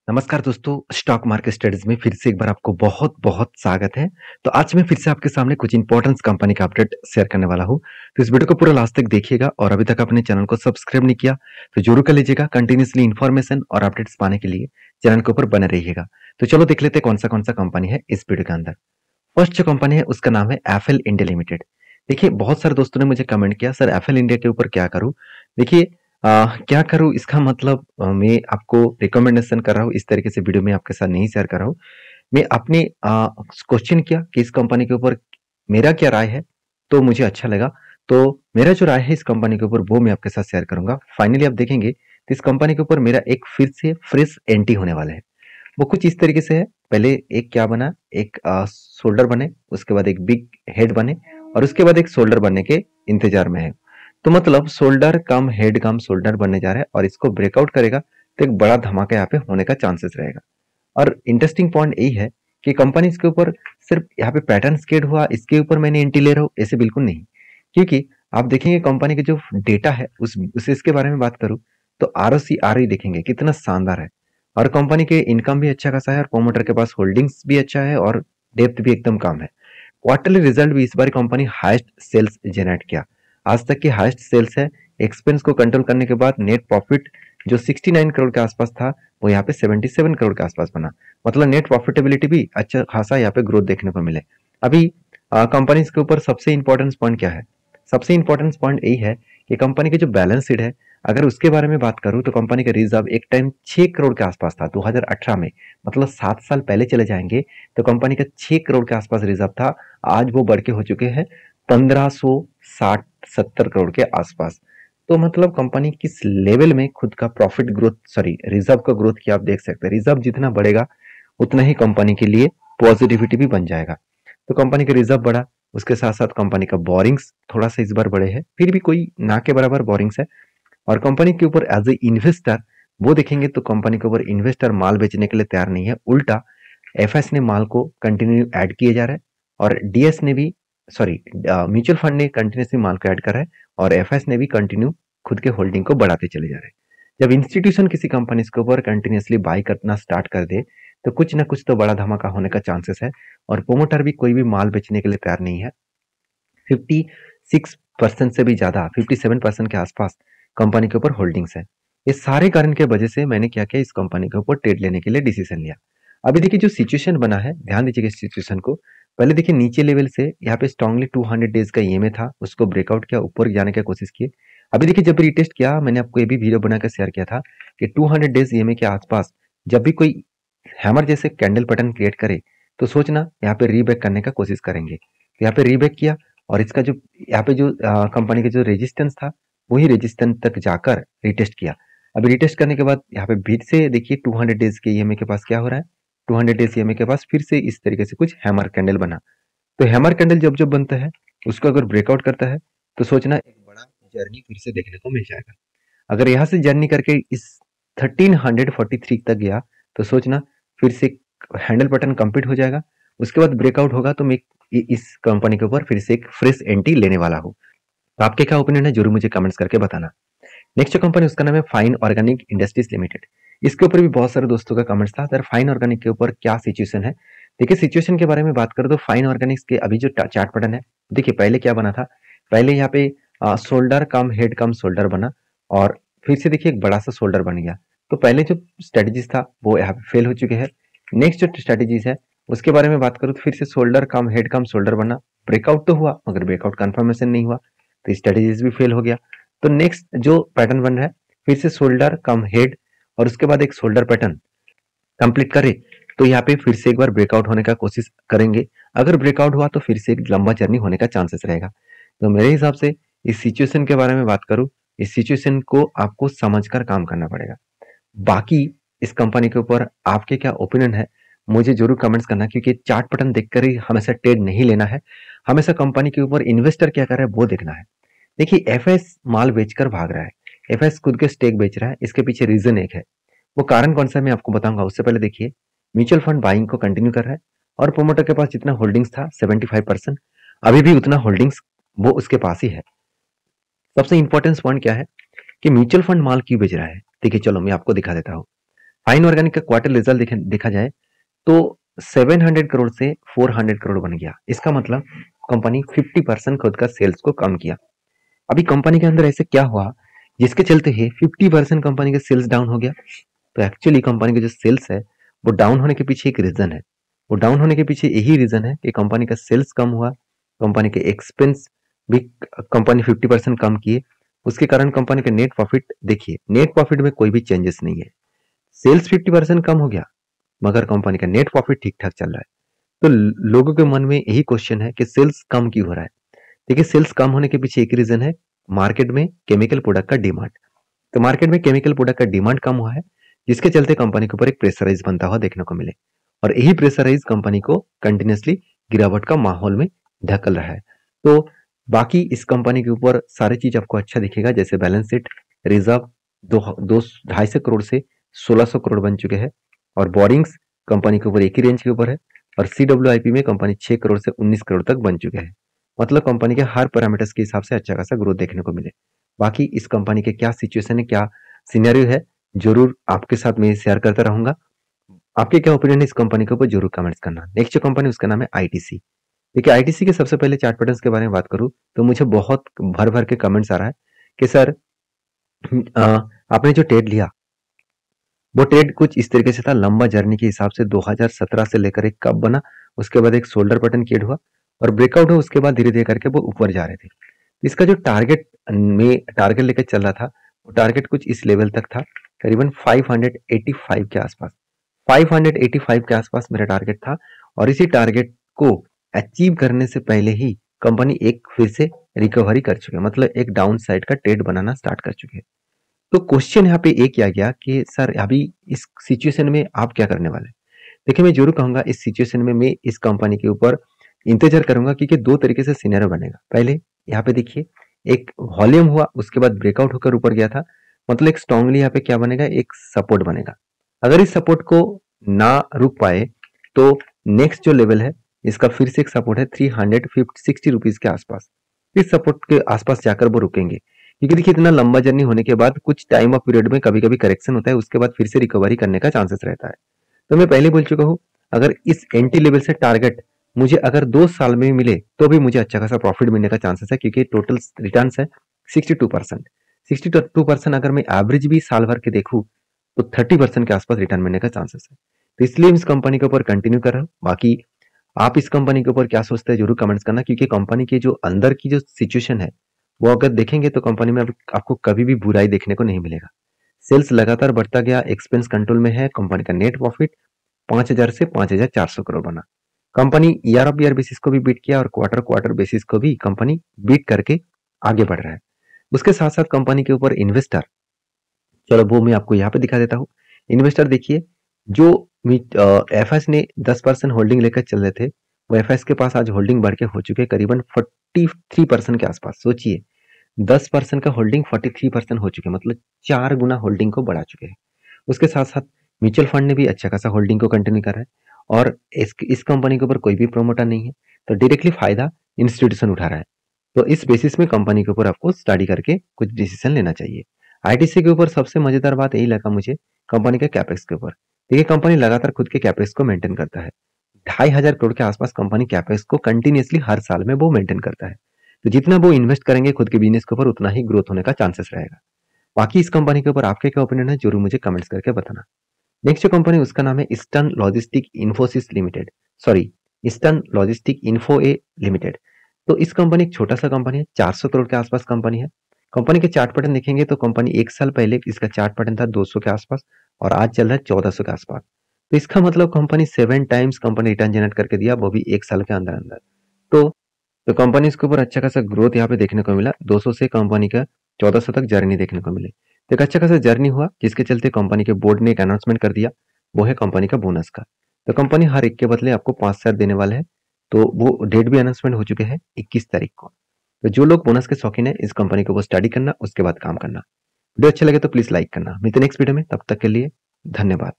नमस्कार दोस्तों, stock market studies में फिर से एक बार आपको बहुत-बहुत स्वागत है। तो आज मैं फिर से आपके सामने कुछ इंपॉर्टेंट कंपनी का अपडेट शेयर करने वाला हूँ। तो इस वीडियो को पूरा लास्ट तक देखिएगा और अभी तक अपने चैनल को सब्सक्राइब नहीं किया, तो जरूर कर लीजिएगा। कंटिन्यूअसली इन्फॉर्मेशन और अपडेट्स पाने के लिए चैनल के ऊपर बने रहिएगा। तो चलो देख लेते हैं कौन सा कंपनी है इस वीडियो के अंदर। फर्स्ट जो कंपनी है उसका नाम है एफएल इंडिया लिमिटेड। देखिए बहुत सारे दोस्तों ने मुझे कमेंट किया, सर एफएल इंडिया के ऊपर क्या करूँ? देखिए क्या करूँ इसका मतलब मैं आपको रिकमेंडेशन कर रहा हूँ, इस तरीके से वीडियो में आपके साथ नहीं शेयर कर रहा हूँ। मैं अपने क्वेश्चन किया कि इस कंपनी के ऊपर मेरा क्या राय है, तो मुझे अच्छा लगा। तो मेरा जो राय है इस कंपनी के ऊपर वो मैं आपके साथ शेयर करूँगा। फाइनली आप देखेंगे तो इस कंपनी के ऊपर मेरा एक फिर से फ्रेश एंट्री होने वाला है। वो कुछ इस तरीके से है, पहले एक क्या बना, एक शोल्डर बने, उसके बाद एक बिग हेड बने और उसके बाद एक शोल्डर बनने के इंतजार में है। तो मतलब शोल्डर कम हेड कम शोल्डर बनने जा रहा है और इसको ब्रेकआउट करेगा तो एक बड़ा धमाका यहाँ पे होने का चांसेस रहेगा। और इंटरेस्टिंग पॉइंट यही है कि कंपनी इसके ऊपर सिर्फ यहाँ पे पैटर्न स्केड हुआ इसके ऊपर मैंने एंट्री ले रहा हूँ, ऐसे बिल्कुल नहीं। क्योंकि आप देखेंगे कंपनी के जो डेटा है उस इसके बारे में बात करूँ तो आरओसी आरओई देखेंगे कितना शानदार है और कंपनी के इनकम भी अच्छा खासा है और प्रोमोटर के पास होल्डिंग्स भी अच्छा है और डेप्थ भी एकदम कम है। क्वार्टरली रिजल्ट भी इस बार कंपनी हाईएस्ट सेल्स जनरेट किया, आज तक की हाईएस्ट सेल्स है। एक्सपेंस को कंट्रोल करने के बाद नेट प्रॉफिट जो 69 करोड़ के आसपास था वो यहाँ पे 77 करोड़ के आसपास बना। मतलब नेट प्रॉफिटेबिलिटी भी अच्छा खासा यहाँ पे ग्रोथ देखने को मिले। अभी कंपनी के ऊपर सबसे इंपॉर्टेंट पॉइंट क्या है? सबसे इंपॉर्टेंट पॉइंट यही है कि कंपनी की जो बैलेंस शीट है, अगर उसके बारे में बात करूं तो कंपनी का रिजर्व एक टाइम 6 करोड़ के आसपास था 2018 में। मतलब 7 साल पहले चले जाएंगे तो कंपनी का 6 करोड़ के आसपास रिजर्व था, आज वो बढ़ के हो चुके हैं 1560-70 करोड़ के आसपास। तो मतलब कंपनी किस लेवल में खुद का प्रॉफिट ग्रोथ सॉरी रिजर्व का ग्रोथ किया आप देख सकते हैं। रिजर्व जितना बढ़ेगा उतना ही कंपनी के लिए पॉजिटिविटी भी बन जाएगा। तो कंपनी का रिजर्व बढ़ा, उसके साथ साथ कंपनी का बोरिंग्स थोड़ा सा इस बार बढ़े हैं, फिर भी कोई ना के बराबर बोरिंग्स है। और कंपनी के ऊपर एज ए इन्वेस्टर वो देखेंगे तो कंपनी के ऊपर इन्वेस्टर माल बेचने के लिए तैयार नहीं है, उल्टा एफएस ने माल को कंटिन्यू ऐड किए जा रहा है और डीएस ने भी सॉरी म्यूचुअल फंड ने कंटिन्यूसली माल को ऐड करा है और एफएस ने भी कंटिन्यू खुद के होल्डिंग को बढ़ाते चले जा रहे हैं। जब इंस्टीट्यूशन किसी कंपनी के ऊपर कंटिन्यूसली बाई करना स्टार्ट कर दे तो कुछ ना कुछ तो बड़ा धमाका होने का चांसेस है और प्रोमोटर भी कोई भी माल बेचने के लिए तैयार नहीं है। 56% से भी ज्यादा 57% के आसपास कंपनी के ऊपर होल्डिंग्स है। ये सारे कारण के वजह से मैंने क्या किया, इस कंपनी के ऊपर ट्रेड लेने के लिए डिसीजन लिया। अभी देखिए जो सिचुएशन बना है, ध्यान दीजिएगा इस सिचुएशन को। पहले देखिए नीचे लेवल से यहाँ पे स्ट्रांगली 200 डेज का ईएमए था, उसको ब्रेकआउट किया, ऊपर जाने की कोशिश की। अभी देखिए जब रिटेस्ट किया, मैंने आपको ये भी वीडियो बनाकर शेयर किया था कि 200 डेज ईएमए के आसपास जब भी कोई हैमर जैसे कैंडल पैटर्न क्रिएट करे तो सोचना यहाँ पे रीबैक करने का कोशिश करेंगे। तो यहाँ पे रीबैक किया और इसका जो यहाँ पे जो कंपनी का जो रेजिस्टेंस था वही रेजिस्टेंस तक जाकर रिटेस्ट किया। अभी रिटेस्ट करने के बाद यहाँ पे फिर से देखिए 200 डेज के ईएमए के पास क्या हो रहा है, 200 डेज ईएमए के पास फिर से इस तरीके से कुछ हैमर कैंडल बना। तो हैमर कैंडल जब जब बनता है उसको अगर ब्रेकआउट करता है तो सोचना एक बड़ा जर्नी फिर से देखने को मिल जाएगा। अगर यहाँ से जर्नी करके इस 1343 तक गया तो सोचना फिर से हैंडल पैटर्न कंप्लीट हो जाएगा, उसके बाद ब्रेकआउट होगा तो मैं इस कंपनी के ऊपर फिर से एक फ्रेश एंट्री लेने वाला हूँ। तो आपके क्या ओपिनियन है जरूर मुझे कमेंट्स करके बताना। नेक्स्ट जो कंपनी उसका नाम है फाइन ऑर्गेनिक इंडस्ट्रीज लिमिटेड। इसके ऊपर भी बहुत सारे दोस्तों का कमेंट्स था, सर फाइन ऑर्गेनिक के ऊपर क्या सिचुएशन है। देखिए सिचुएशन के बारे में बात करें तो फाइन ऑर्गेनिक्स के अभी जो चार्ट पैटर्न है, देखिए पहले क्या बना था, पहले यहाँ पे शोल्डर कम हेड कम शोल्डर बना और फिर से देखिए एक बड़ा सा शोल्डर बन गया। तो पहले जो स्ट्रेटेजीज था वो यहाँ पे फेल हो चुके हैं। नेक्स्ट जो स्ट्रेटेजीज है उसके बारे में बात करूँ तो फिर से शोल्डर कम हेड कम शोल्डर बना, ब्रेकआउट तो हुआ मगर ब्रेकआउट कंफर्मेशन नहीं हुआ तो स्ट्रेटेजीज भी फेल हो गया। तो नेक्स्ट जो पैटर्न बन रहा है फिर से शोल्डर कम हेड और उसके बाद एक शोल्डर पैटर्न कंप्लीट करे तो यहाँ पे फिर से एक बार ब्रेकआउट होने का कोशिश करेंगे। अगर ब्रेकआउट हुआ तो फिर से एक लंबा जर्नी होने का चांसेस रहेगा। तो मेरे हिसाब से इस सिचुएशन के बारे में बात करूं, इस सिचुएशन को आपको समझकर काम करना पड़ेगा। बाकी इस कंपनी के ऊपर आपके क्या ओपिनियन है मुझे जरूर कमेंट्स करना, क्योंकि चार्ट पैटर्न देखकर ही हमेशा ट्रेड नहीं लेना है, हमेशा कंपनी के ऊपर इन्वेस्टर क्या कर रहा है वो देखना है। देखिए एफएस माल बेचकर भाग रहा है, एफएस खुद के स्टेक बेच रहा है, इसके पीछे रीजन एक है। वो कारण कौन सा है मैं आपको बताऊंगा, उससे पहले देखिए म्यूचुअल फंड बाइंग को कंटिन्यू कर रहा है और प्रोमोटर के पास जितना होल्डिंग्स था 75%, अभी भी उतना होल्डिंग्स वो उसके पास ही है। सबसे इंपॉर्टेंट पॉइंट क्या है कि म्यूचुअल फंड माल क्यों बेच रहा है, देखिए चलो मैं आपको दिखा देता हूँ। फाइन ऑर्गेनिक का क्वार्टर रिजल्ट देखा जाए तो 700 करोड़ से 400 करोड़ बन गया। इसका मतलब कंपनी 50% खुद का सेल्स को कम किया। अभी कंपनी के अंदर ऐसे क्या हुआ जिसके चलते ही 50% कंपनी का सेल्स डाउन हो गया? तो एक्चुअली कंपनी का जो सेल्स है वो डाउन होने के पीछे एक रीजन है। वो डाउन होने के पीछे यही रीजन है कि कंपनी का सेल्स कम हुआ, कंपनी के एक्सपेंस भी कंपनी 50% कम किए। उसके कारण कंपनी का नेट प्रॉफिट देखिए, नेट प्रॉफिट में कोई भी चेंजेस नहीं है। सेल्स 50% कम हो गया मगर कंपनी का नेट प्रॉफिट ठीक ठाक चल रहा है। तो लोगों के मन में यही क्वेश्चन है कि सेल्स कम क्यों हो रहा है? देखिए, सेल्स कम होने के पीछे एक रीजन है, मार्केट में केमिकल प्रोडक्ट का डिमांड। तो मार्केट में केमिकल प्रोडक्ट का डिमांड कम हुआ है जिसके चलते कंपनी के ऊपर एक प्रेशराइज बनता हुआ देखने को मिले, और यही प्रेशराइज कंपनी को कंटिन्यूसली गिरावट का माहौल में ढकल रहा है। तो बाकी इस कंपनी के ऊपर सारी चीज आपको अच्छा दिखेगा, जैसे बैलेंस शीट, रिजर्व 250 करोड़ से 1600 करोड़ बन चुके हैं, और बोरिंग्स कंपनी के ऊपर एक ही रेंज के ऊपर है, और CWIP में कंपनी 6 करोड़ से 19 करोड़ तक बन चुके हैं। मतलब कंपनी के हर पैरामीटर्स के हिसाब से अच्छा खासा ग्रोथ देखने को मिले। बाकी इस कंपनी के क्या सिचुएशन है, क्या सिनेरियो है, जरूर आपके साथ मैं शेयर करता रहूंगा। आपके क्या ओपिनियन है इस कंपनी के ऊपर जरूर कमेंट्स करना। नेक्स्ट जो कंपनी उसका नाम है ITC। देखिए, ITC के सबसे पहले चार्ट पैटर्न्स के बारे में बात करूं तो मुझे बहुत भर भर के कमेंट्स आ रहा है कि सर आपने जो ट्रेड लिया वो ट्रेड कुछ इस तरीके से था, लंबा जर्नी के हिसाब से 2017 से लेकर एक कप बना, उसके बाद एक शोल्डर पैटर्न क्रिएट हुआ और ब्रेकआउट हुआ, उसके बाद धीरे धीरे करके वो ऊपर जा रहे थे। इसका जो टारगेट लेकर चल रहा था वो टारगेट कुछ इस लेवल तक था, करीबन 585 के आसपास। 585 के आसपास मेरा टारगेट था, और इसी टारगेट को अचीव करने से पहले ही कंपनी एक फिर से रिकवरी कर चुके हैं, मतलब एक डाउन साइड का ट्रेड बनाना स्टार्ट कर चुके हैं। तो क्वेश्चन यहाँ पे एक किया गया कि सर अभी इस सिचुएशन में आप क्या करने वाले? देखिए, मैं जरूर कहूंगा इस सिचुएशन में मैं इस कंपनी के ऊपर इंतजार करूंगा, क्योंकि दो तरीके से सिनेरियो बनेगा। पहले यहाँ पे देखिए, एक वॉल्यूम हुआ, उसके बाद ब्रेकआउट होकर ऊपर गया था, मतलब एक स्ट्रांगली यहाँ पे क्या बनेगा, एक सपोर्ट बनेगा। अगर इस सपोर्ट को ना रुक पाए तो नेक्स्ट जो लेवल है इसका फिर से एक सपोर्ट है 360 रुपीज के आसपास। इस सपोर्ट के आसपास जाकर वो रुकेंगे, क्योंकि देखिए इतना लंबा जर्नी होने के बाद कुछ टाइम ऑफ पीरियड में कभी कभी करेक्शन होता है, उसके बाद फिर से रिकवरी करने का चांसेस रहता है। तो मैं पहले बोल चुका हूँ, अगर इस एंटी लेवल से टारगेट मुझे अगर 2 साल में मिले तो भी मुझे अच्छा खासा प्रॉफिट मिलने का चांसेस है, क्योंकि टोटल रिटर्न है 62%। 62% अगर मैं एवरेज भी साल भर के देखूँ तो 30% के आसपास रिटर्न मिलने का चांसेस है। तो इसलिए इस कंपनी के ऊपर कंटिन्यू कर रहा हूँ। बाकी आप इस कंपनी के ऊपर क्या सोचते हैं जरूर कमेंट्स करना, क्योंकि कंपनी की जो अंदर की जो सिचुएशन है वो अगर देखेंगे तो कंपनी में आपको कभी भी बुराई देखने को नहीं मिलेगा। सेल्स लगातार बढ़ता गया, एक्सपेंस कंट्रोल में है, कंपनी का नेट प्रॉफिट 5,000 से 5,400 करोड़ बना। Company year of year basis को भी बीट किया और क्वार्टर क्वार्टर बेसिस को भी कंपनी बीट करके आगे बढ़ रहा है। उसके साथ साथ कंपनी के ऊपर इन्वेस्टर, चलो वो मैं आपको यहाँ पे दिखा देता हूँ। इन्वेस्टर देखिए, जो एफएस ने 10% होल्डिंग लेकर चल रहे थे, वो एफएस के पास आज होल्डिंग बढ़ के हो चुके हैं करीबन 43% के आसपास। सोचिए, 10% का होल्डिंग 43% हो चुके हैं, मतलब 4 गुना होल्डिंग को बढ़ा चुके हैं। उसके साथ साथ म्यूचुअल फंड ने भी अच्छा खासा होल्डिंग को कंटिन्यू कर रहा है, और इस कंपनी के ऊपर कोई भी प्रोमोटर नहीं है, तो डायरेक्टली फायदा इंस्टीट्यूशन उठा रहा है। तो इस बेसिस में कंपनी के ऊपर आपको स्टडी करके कुछ डिसीजन लेना चाहिए। ITC के ऊपर सबसे मजेदार बात यही लगा मुझे कंपनी के कैपेक्स के ऊपर। देखिए, कंपनी लगातार खुद के कैपेक्स को मेंटेन करता है। 2,500 करोड़ के आसपास कंपनी कैपेक्स को कंटिन्यूसली हर साल में वो मेंटेन करता है। तो जितना वो इन्वेस्ट करेंगे खुद के बिजनेस के ऊपर उतना ही ग्रोथ होने का चांसेस रहेगा। बाकी इस कंपनी के ऊपर आपके क्या ओपिनियन है जरूर मुझे कमेंट्स करके बताना। नेक्स्ट जो कंपनी उसका नाम है eastern logistic Infosys limited, sorry eastern logistic info A limited. तो इस कंपनी एक छोटा सा कंपनी है, 400 करोड़ के आसपास कंपनी है। कंपनी के चार्ट पैटर्न देखेंगे तो कंपनी एक साल पहले इसका चार्ट पैटर्न था 200 के आसपास, और आज चल रहा है 1400 के आसपास। तो इसका मतलब company 7 times company return generate करके दिया, वो भी एक साल के अंदर अंदर। तो कंपनी इसके ऊपर अच्छा खासा ग्रोथ यहाँ पे देखने को मिला, 200 से कंपनी का 1400 तक जर्नी देखने को मिले। तो एक अच्छा खासा जर्नी हुआ, जिसके चलते कंपनी के बोर्ड ने एक अनाउंसमेंट कर दिया, वो है कंपनी का बोनस का। तो कंपनी हर एक के बदले आपको 5 शेयर देने वाले हैं, तो वो डेट भी अनाउंसमेंट हो चुके हैं 21 तारीख को। तो जो लोग बोनस के शौकीन है इस कंपनी को वो स्टडी करना, उसके बाद काम करना। वीडियो अच्छा लगे तो प्लीज लाइक करना। मिलते नेक्स्ट वीडियो में, तब तक के लिए धन्यवाद।